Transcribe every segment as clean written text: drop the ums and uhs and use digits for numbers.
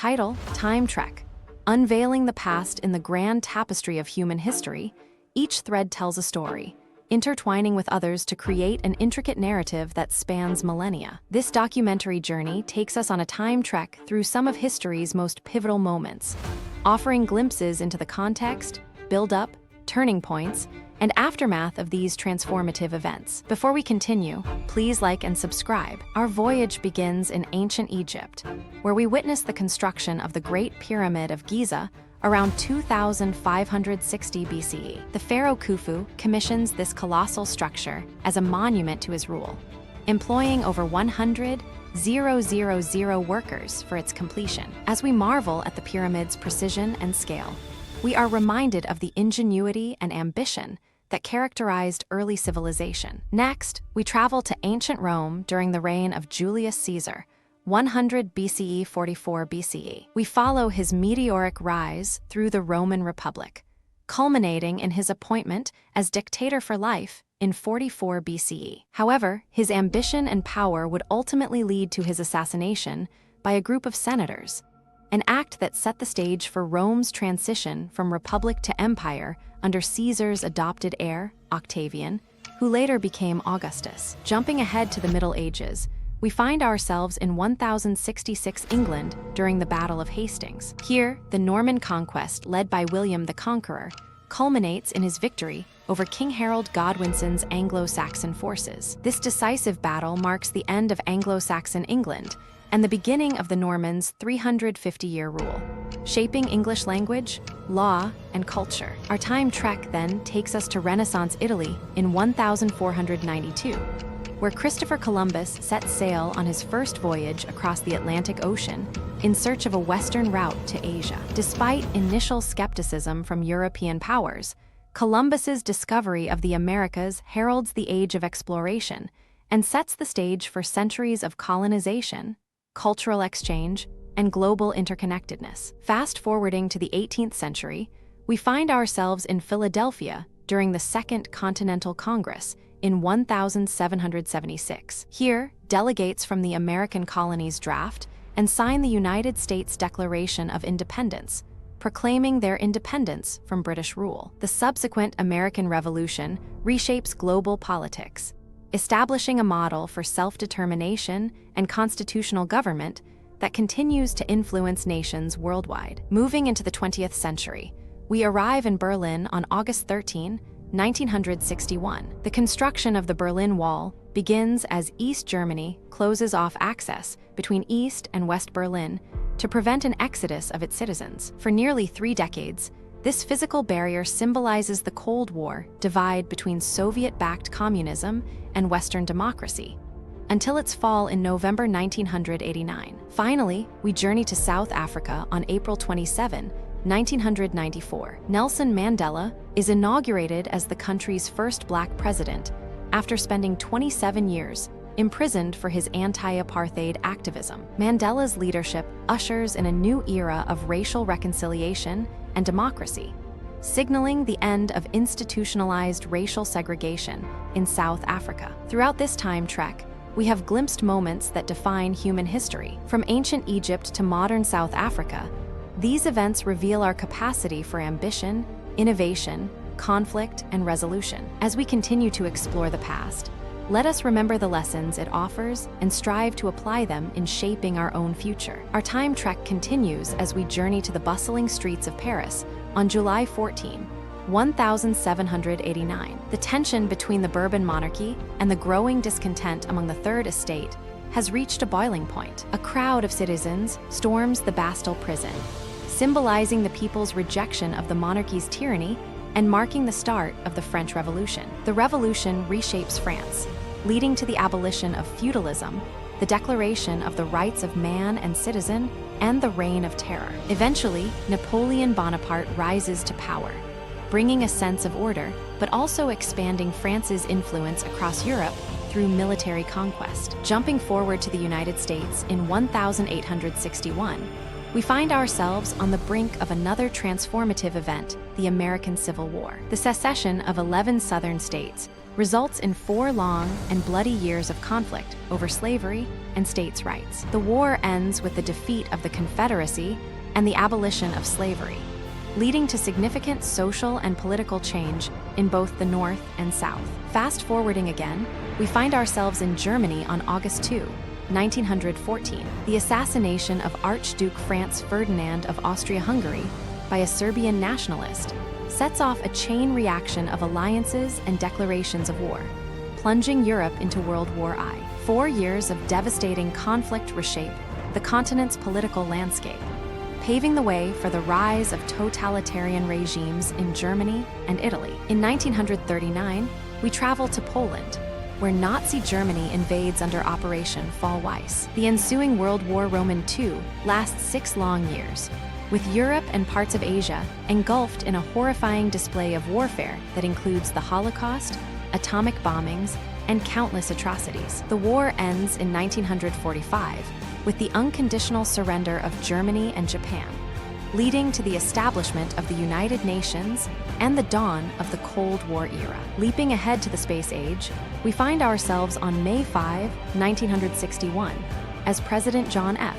Title: Time Trek. Unveiling the past in the grand tapestry of human history, each thread tells a story, intertwining with others to create an intricate narrative that spans millennia. This documentary journey takes us on a time trek through some of history's most pivotal moments, offering glimpses into the context, build-up, turning points, and aftermath of these transformative events. Before we continue, please like and subscribe. Our voyage begins in ancient Egypt, where we witness the construction of the Great Pyramid of Giza around 2560 BCE. The pharaoh Khufu commissions this colossal structure as a monument to his rule, employing over 100,000 workers for its completion. As we marvel at the pyramid's precision and scale, we are reminded of the ingenuity and ambition that characterized early civilization. Next, we travel to ancient Rome during the reign of Julius Caesar, 100 BCE, 44 BCE. We follow his meteoric rise through the Roman Republic, culminating in his appointment as dictator for life in 44 BCE. However, his ambition and power would ultimately lead to his assassination by a group of senators, an act that set the stage for Rome's transition from republic to empire under Caesar's adopted heir, Octavian, who later became Augustus. Jumping ahead to the Middle Ages, we find ourselves in 1066 England during the Battle of Hastings. Here, the Norman conquest, led by William the Conqueror, culminates in his victory over King Harold Godwinson's Anglo-Saxon forces. This decisive battle marks the end of Anglo-Saxon England and the beginning of the Normans' 350-year rule, shaping English language, law, and culture. Our time trek then takes us to Renaissance Italy in 1492, where Christopher Columbus set sail on his first voyage across the Atlantic Ocean in search of a western route to Asia. Despite initial skepticism from European powers, Columbus's discovery of the Americas heralds the age of exploration and sets the stage for centuries of colonization, cultural exchange, and global interconnectedness. Fast-forwarding to the 18th century, we find ourselves in Philadelphia during the Second Continental Congress in 1776. Here, delegates from the American colonies draft and sign the United States Declaration of Independence, proclaiming their independence from British rule. The subsequent American Revolution reshapes global politics, establishing a model for self-determination and constitutional government that continues to influence nations worldwide. Moving into the 20th century, we arrive in Berlin on August 13, 1961. The construction of the Berlin Wall begins as East Germany closes off access between East and West Berlin to prevent an exodus of its citizens. For nearly 3 decades, this physical barrier symbolizes the Cold War divide between Soviet-backed communism and Western democracy, until its fall in November 1989. Finally, we journey to South Africa on April 27, 1994. Nelson Mandela is inaugurated as the country's first black president after spending 27 years imprisoned for his anti-apartheid activism. Mandela's leadership ushers in a new era of racial reconciliation and democracy, signaling the end of institutionalized racial segregation in South Africa. Throughout this time trek, we have glimpsed moments that define human history. From ancient Egypt to modern South Africa, these events reveal our capacity for ambition, innovation, conflict, and resolution. As we continue to explore the past, let us remember the lessons it offers and strive to apply them in shaping our own future. Our time trek continues as we journey to the bustling streets of Paris on July 14, 1789. The tension between the Bourbon monarchy and the growing discontent among the Third Estate has reached a boiling point. A crowd of citizens storms the Bastille prison, symbolizing the people's rejection of the monarchy's tyranny and marking the start of the French Revolution. The revolution reshapes France, leading to the abolition of feudalism, the declaration of the rights of man and citizen, and the Reign of Terror. Eventually, Napoleon Bonaparte rises to power, bringing a sense of order, but also expanding France's influence across Europe through military conquest. Jumping forward to the United States in 1861, we find ourselves on the brink of another transformative event, the American Civil War. The secession of 11 southern states results in 4 long and bloody years of conflict over slavery and states' rights. The war ends with the defeat of the Confederacy and the abolition of slavery, leading to significant social and political change in both the North and South. Fast forwarding again, we find ourselves in Germany on August 2, 1914. The assassination of Archduke Franz Ferdinand of Austria-Hungary by a Serbian nationalist sets off a chain reaction of alliances and declarations of war, plunging Europe into World War I. 4 years of devastating conflict reshape the continent's political landscape, paving the way for the rise of totalitarian regimes in Germany and Italy. In 1939, we travel to Poland, where Nazi Germany invades under Operation Fall Weiss. The ensuing World War II lasts 6 long years, with Europe and parts of Asia engulfed in a horrifying display of warfare that includes the Holocaust, atomic bombings, and countless atrocities. The war ends in 1945 with the unconditional surrender of Germany and Japan, leading to the establishment of the United Nations and the dawn of the Cold War era. Leaping ahead to the space age, we find ourselves on May 5, 1961, as President John F.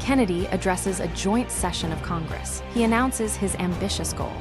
Kennedy addresses a joint session of Congress. He announces his ambitious goal.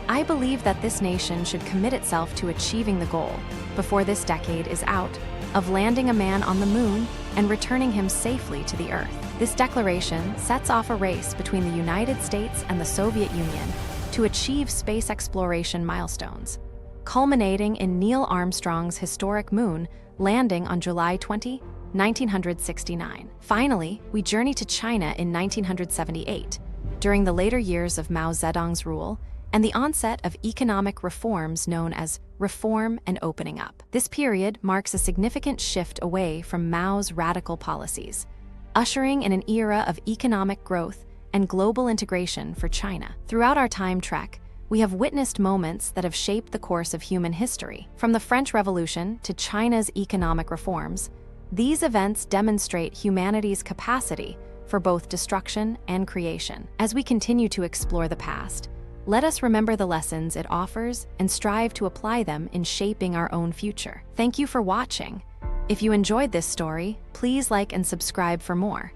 I believe that this nation should commit itself to achieving the goal, before this decade is out, of landing a man on the moon and returning him safely to the Earth. This declaration sets off a race between the United States and the Soviet Union to achieve space exploration milestones, culminating in Neil Armstrong's historic moon landing on July 20, 1969. Finally, we journey to China in 1978, during the later years of Mao Zedong's rule and the onset of economic reforms known as reform and opening up. This period marks a significant shift away from Mao's radical policies, ushering in an era of economic growth and global integration for China. Throughout our time trek, we have witnessed moments that have shaped the course of human history. From the French Revolution to China's economic reforms, these events demonstrate humanity's capacity for both destruction and creation. As we continue to explore the past, let us remember the lessons it offers and strive to apply them in shaping our own future. Thank you for watching. If you enjoyed this story, please like and subscribe for more.